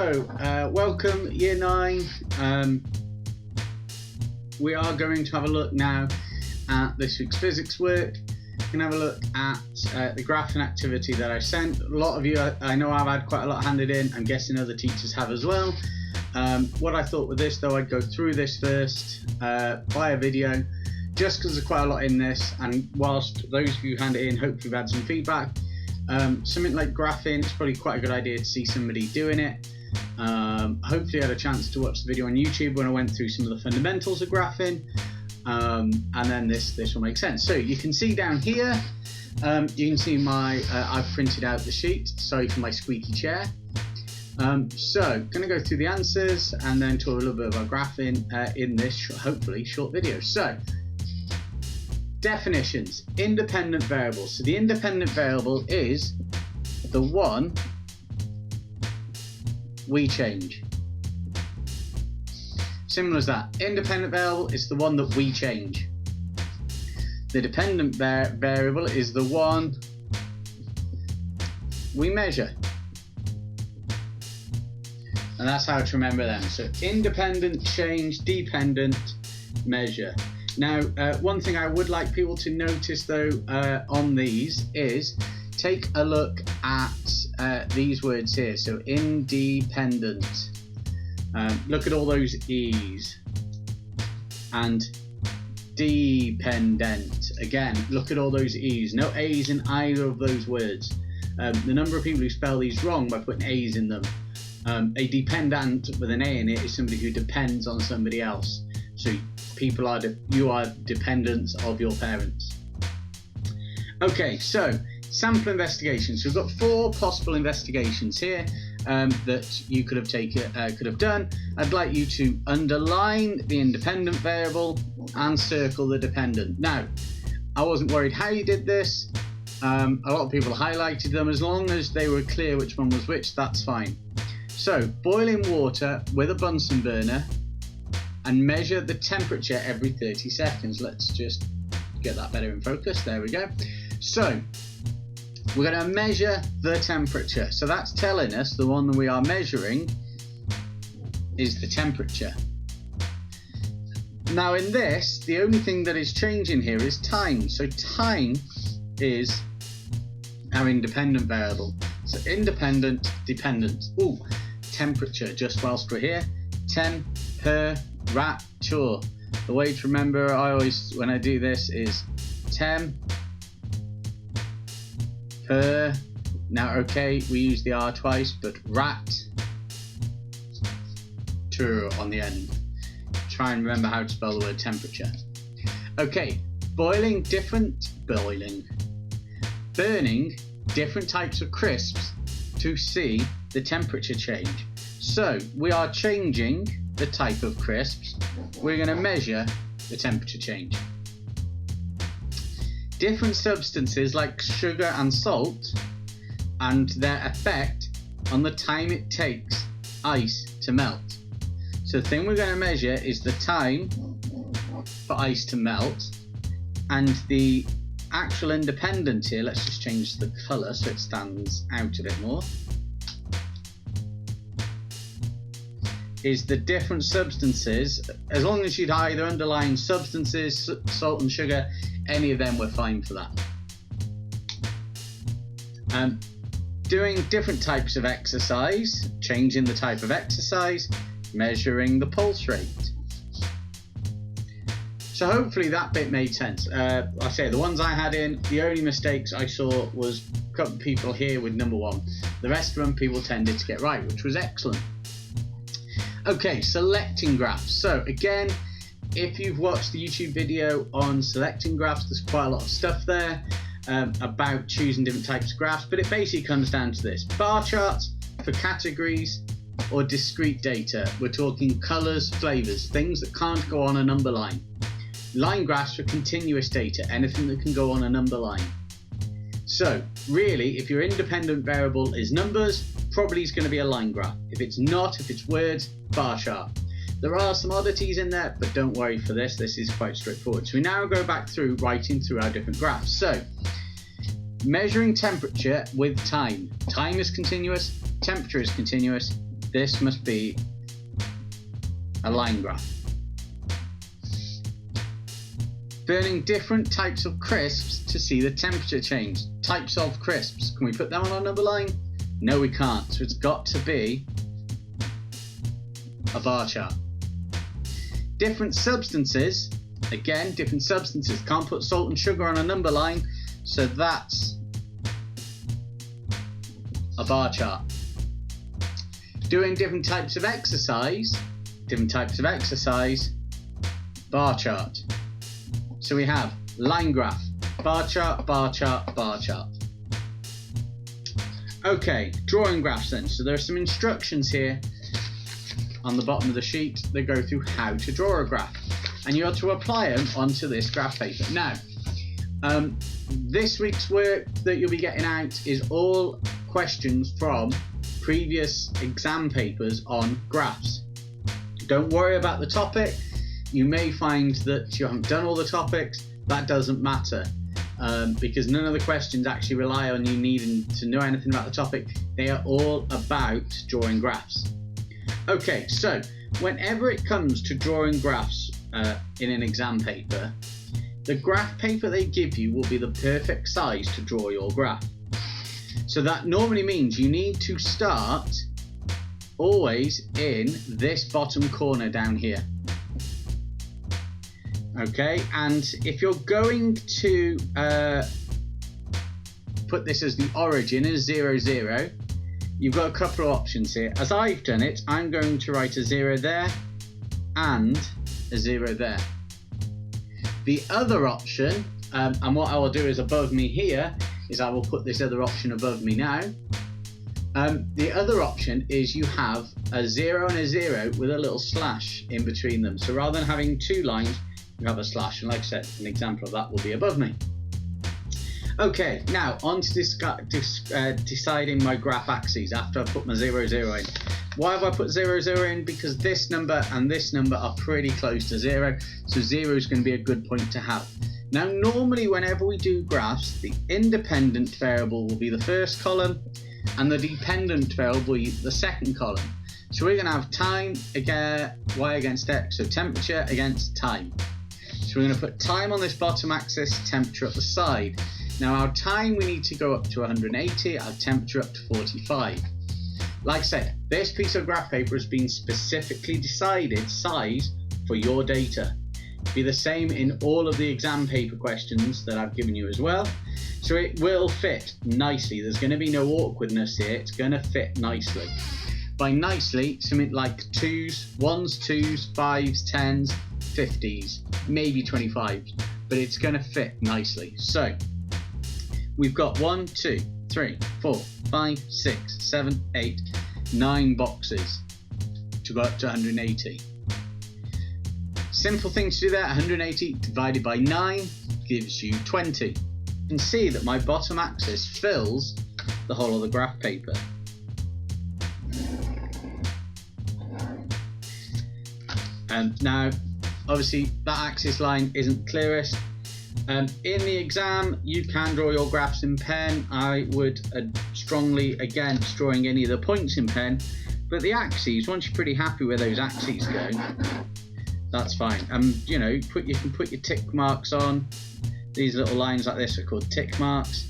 Welcome Year 9. We are going to have a look now at this week's physics work. We're going to have a look at the graphing activity that I sent. A lot of you, I know I've had quite a lot handed in. I'm guessing other teachers have as well. What I thought with this though, I'd go through this first by a video, just because there's quite a lot in this, and whilst those of you who hand it in, hopefully you've had some feedback. Something like graphing, it's probably quite a good idea to see somebody doing it. Hopefully I had a chance to watch the video on YouTube when I went through some of the fundamentals of graphing, and then this will make sense. So you can see down here, you can see my I've printed out the sheet. Sorry for my squeaky chair. So going to go through the answers and then talk a little bit about graphing in this hopefully short video. So definitions: independent variables. So the independent variable is the one we change. Simple as that. Independent variable is the one that we change. The dependent variable is the one we measure. And that's how to remember them. So independent, change, dependent, measure. Now, one thing I would like people to notice though on these is take a look at these words here. So independent. Look at all those E's. And dependent. Again, look at all those E's. No A's in either of those words. The number of people who spell these wrong by putting A's in them. A dependent with an A in it is somebody who depends on somebody else. So you are dependents of your parents. Okay, so sample investigations. So we've got 4 possible investigations here that you could have done. I'd like you to underline the independent variable and circle the dependent. Now, I wasn't worried how you did this. A lot of people highlighted them. As long as they were clear which one was which, that's fine. So boiling water with a Bunsen burner and measure the temperature every 30 seconds. Let's just get that better in focus. There we go. So we're going to measure the temperature. So that's telling us the one that we are measuring is the temperature. Now in this, the only thing that is changing here is time. So time is our independent variable. So independent, dependent. Ooh, temperature, just whilst we're here. Temperature. The way to remember, when I do this, is temp per. Now, okay, we use the R twice, but rat tur on the end. Try and remember how to spell the word temperature. Okay, burning different types of crisps to see the temperature change. So we are changing the type of crisps. We're going to measure the temperature change. Different substances like sugar and salt and their effect on the time it takes ice to melt. So the thing we're going to measure is the time for ice to melt, and the actual independent here, let's just change the colour so it stands out a bit more, is the different substances. As long as you'd either underline substances, salt and sugar, any of them were fine for that. Doing different types of exercise, changing the type of exercise, measuring the pulse rate. So hopefully that bit made sense. Like I say, the ones I had in, the only mistakes I saw was a couple of people here with number 1. The rest of them people tended to get right, which was excellent. Okay, selecting graphs. So again, if you've watched the YouTube video on selecting graphs, there's quite a lot of stuff there about choosing different types of graphs, but it basically comes down to this. Bar charts for categories or discrete data. We're talking colours, flavours, things that can't go on a number line. Line graphs for continuous data, anything that can go on a number line. So really, if your independent variable is numbers, probably is going to be a line graph. If it's not, if it's words, bar chart. There are some oddities in there, but don't worry for this. This is quite straightforward. So we now go back through writing through our different graphs. So measuring temperature with time. Time is continuous, temperature is continuous, this must be a line graph. Burning different types of crisps to see the temperature change. Types of crisps. Can we put them on our number line? No, we can't. So it's got to be a bar chart. Different substances. Again, different substances. Can't put salt and sugar on a number line. So that's a bar chart. Doing different types of exercise. Different types of exercise. Bar chart. So we have line graph, bar chart, bar chart, bar chart. Okay, drawing graphs then. So there are some instructions here on the bottom of the sheet that go through how to draw a graph. And you have to apply them onto this graph paper. Now, this week's work that you'll be getting out is all questions from previous exam papers on graphs. Don't worry about the topic. You may find that you haven't done all the topics. That doesn't matter because none of the questions actually rely on you needing to know anything about the topic. They are all about drawing graphs. Okay, so whenever it comes to drawing graphs in an exam paper, the graph paper they give you will be the perfect size to draw your graph. So that normally means you need to start always in this bottom corner down here. Okay, and if you're going to put this as the origin as 0, 0, you've got a couple of options here. As I've done it, I'm going to write a 0 there and a 0 there. The other option, and what I will do is above me here, is I will put this other option above me now. The other option is you have a 0 and a 0 with a little slash in between them. So rather than having two lines, you have a slash, and like I said, an example of that will be above me. Okay, now on to deciding my graph axes after I've put my 0, 0 in. Why have I put 0, 0 in? Because this number and this number are pretty close to 0, so 0 is going to be a good point to have. Now, normally whenever we do graphs, the independent variable will be the first column, and the dependent variable will be the second column. So we're going to have time against y against x, so temperature against time. So we're going to put time on this bottom axis, temperature up the side. Now our time we need to go up to 180, our temperature up to 45. Like I said, this piece of graph paper has been specifically decided size for your data. It'll be the same in all of the exam paper questions that I've given you as well. So it will fit nicely. There's going to be no awkwardness here. It's going to fit nicely. By nicely, something like 2s, 1s, 2s, 5s, 10s, 50s, maybe 25s, but it's going to fit nicely. So we've got 1, 2, 3, 4, 5, 6, 7, 8, 9 boxes to go up to 180. Simple thing to do there, 180 divided by 9 gives you 20. You can see that my bottom axis fills the whole of the graph paper. Now, obviously, that axis line isn't clearest. In the exam, you can draw your graphs in pen. I would strongly against drawing any of the points in pen, but the axes, once you're pretty happy where those axes go, that's fine. You know, you can put your tick marks on. These little lines like this are called tick marks,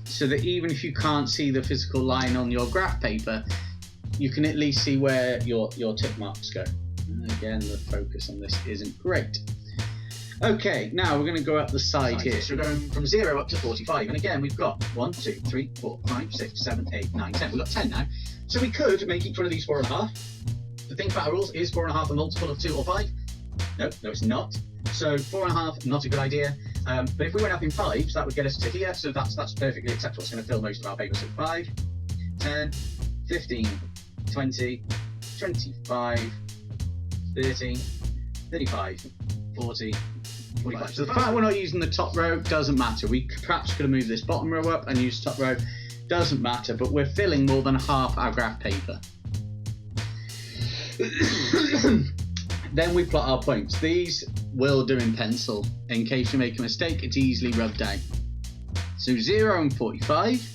so that even if you can't see the physical line on your graph paper, you can at least see where your tick marks go. And again, the focus on this isn't great. Okay, now we're going to go up the side here. So we're going from 0 up to 45. And again, we've got 1, 2, 3, 4, 5, 6, 7, 8, 9, 10. We've got 10 now. So we could make each one of these 4.5. The thing about our rules is 4.5 a multiple of 2 or 5. No, it's not. So 4.5, not a good idea. But if we went up in 5s, that would get us to here. So that's perfectly acceptable. It's going to fill most of our paper. So 5, 10, 15, 20, 25, 30, 35, 40, 45. So the fact we're not using the top row doesn't matter. We perhaps could have moved this bottom row up and used top row. Doesn't matter, but we're filling more than half our graph paper. Then we plot our points. These will do in pencil. In case you make a mistake, it's easily rubbed out. So 0 and 45.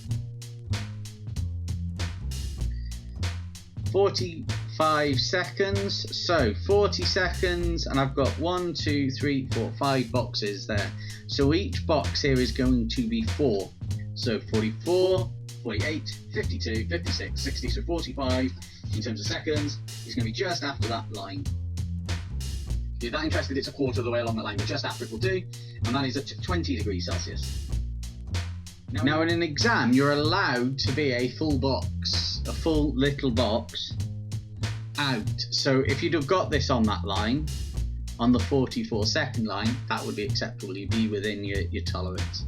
45 seconds, so 40 seconds, and I've got 1, 2, 3, 4, 5 boxes there. So each box here is going to be 4. So 44, 48, 52, 56, 60, so 45 in terms of seconds is going to be just after that line. If you're that interested, it's a quarter of the way along that line, but just after it will do, and that is at 20 degrees Celsius. Now in an exam, you're allowed to be a full box, a full little box out. So if you'd have got this on that line, on the 44-second line, that would be acceptable. You'd be within your tolerance.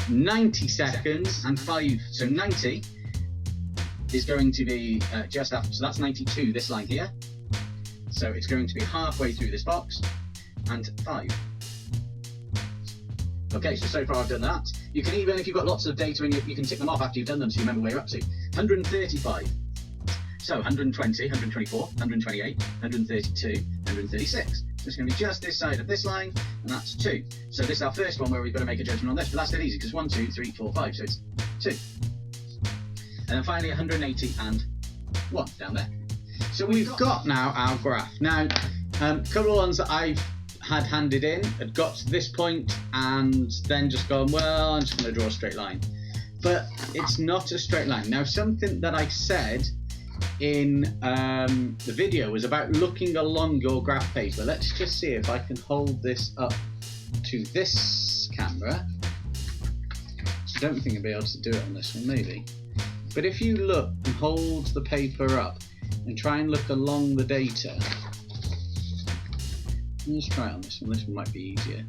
90 seconds and 5, so 90 is going to be just after, so that's 92, this line here. So it's going to be halfway through this box, and 5. Okay, so far I've done that. You can even, if you've got lots of data, and you can tick them off after you've done them so you remember where you're up to. 135. So 120, 124, 128, 132, 136. So it's going to be just this side of this line, and that's 2. So this is our first one where we've got to make a judgment on this, but that's dead easy because 1, 2, 3, 4, 5, so it's 2. And then finally 180 and 1 down there. So we've got now our graph. Now, a couple of ones that I've had handed in had got to this point and then just gone, well, I'm just going to draw a straight line. But it's not a straight line. Now, something that I said in the video was about looking along your graph paper. Let's just see if I can hold this up to this camera. I don't think I'll be able to do it on this one, maybe. But if you look and hold the paper up and try and look along the data, let's try it on this one. This one might be easier.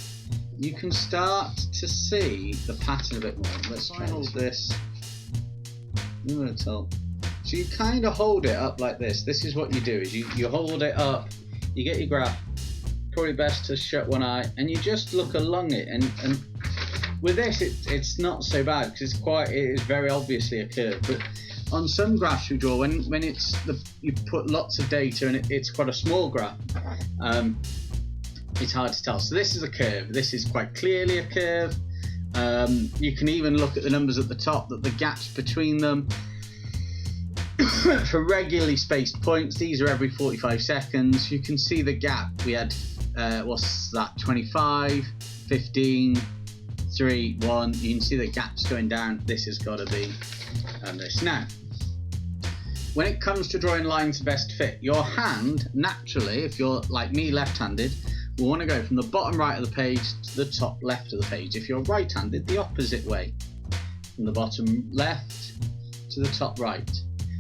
You can start to see the pattern a bit more. Let's try and hold this. So you kind of hold it up like this. This is what you do: is you hold it up. You get your graph. Probably best to shut one eye, and you just look along it. And with this, it's not so bad because it is very obviously a curve. But on some graphs you draw, when you put lots of data and it's quite a small graph. It's hard to tell. So this is a curve. This is quite clearly a curve. You can even look at the numbers at the top, that the gaps between them for regularly spaced points, these are every 45 seconds. You can see the gap. We had, what's that, 25, 15, 3, 1. You can see the gaps going down. This has got to be this. Now, when it comes to drawing lines of best fit, your hand, naturally, if you're like me, left-handed, we want to go from the bottom right of the page to the top left of the page. If you're right-handed, the opposite way, from the bottom left to the top right.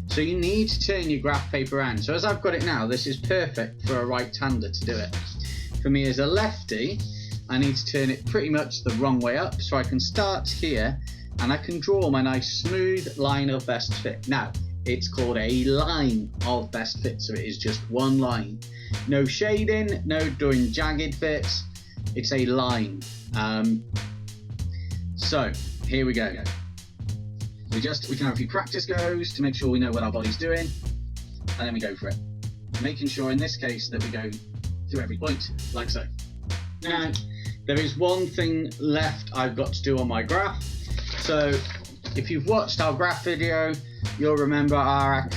So you need to turn your graph paper around. So as I've got it now, this is perfect for a right-hander to do it. For me as a lefty, I need to turn it pretty much the wrong way up, so I can start here and I can draw my nice smooth line of best fit. Now, it's called a line of best fit, so it is just one line. No shading, no doing jagged bits, it's a line. So here we go. We can have a few practice goes to make sure we know what our body's doing, and then we go for it. Making sure in this case that we go through every point, like so. Now, there is one thing left I've got to do on my graph. So if you've watched our graph video, you'll remember I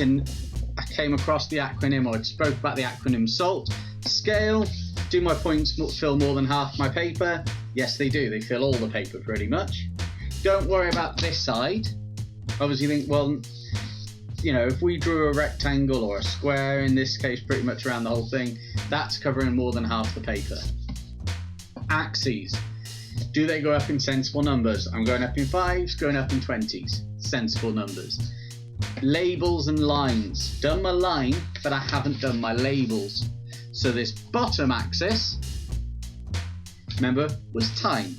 came across the acronym, or spoke about the acronym SALT. Scale. Do my points fill more than half my paper? Yes, they do. They fill all the paper pretty much. Don't worry about this side. Obviously think, well, you know, if we drew a rectangle or a square, in this case pretty much around the whole thing, that's covering more than half the paper. Axes. Do they go up in sensible numbers? I'm going up in 5s, going up in 20s. Sensible numbers. Labels and lines. Done my line, but I haven't done my labels. So this bottom axis, remember, was time.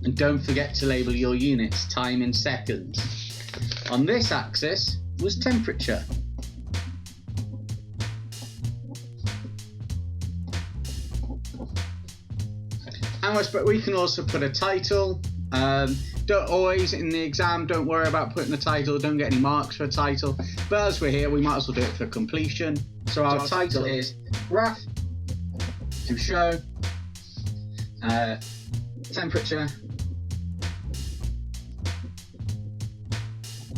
And don't forget to label your units, time in seconds. On this axis was temperature. And we can also put a title. Don't always, in the exam, don't worry about putting a title, don't get any marks for a title. But as we're here, we might as well do it for completion. So our title is Graph to show temperature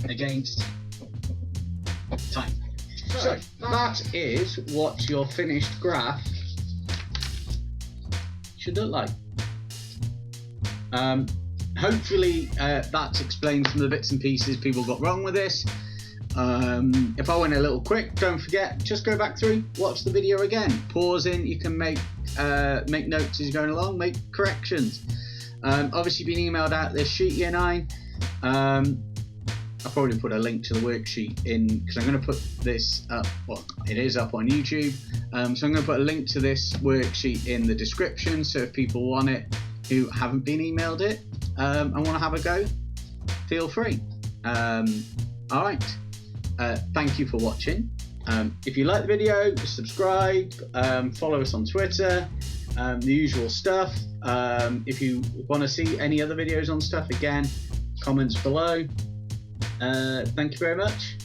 against time. So that is what your finished graph should look like. Hopefully that explains some of the bits and pieces people got wrong with this. If I went a little quick, don't forget, just go back through, watch the video again, pause in, you can make notes as you're going along, make corrections. Obviously been emailed out this sheet year 9. I'll probably put a link to the worksheet in, because I'm going to put this up, well, it is up on YouTube, so I'm going to put a link to this worksheet in the description, so if people want it who haven't been emailed it and want to have a go, feel free. Alright, thank you for watching. If you like the video, subscribe, follow us on Twitter, the usual stuff. If you want to see any other videos on stuff, again, comments below. Thank you very much.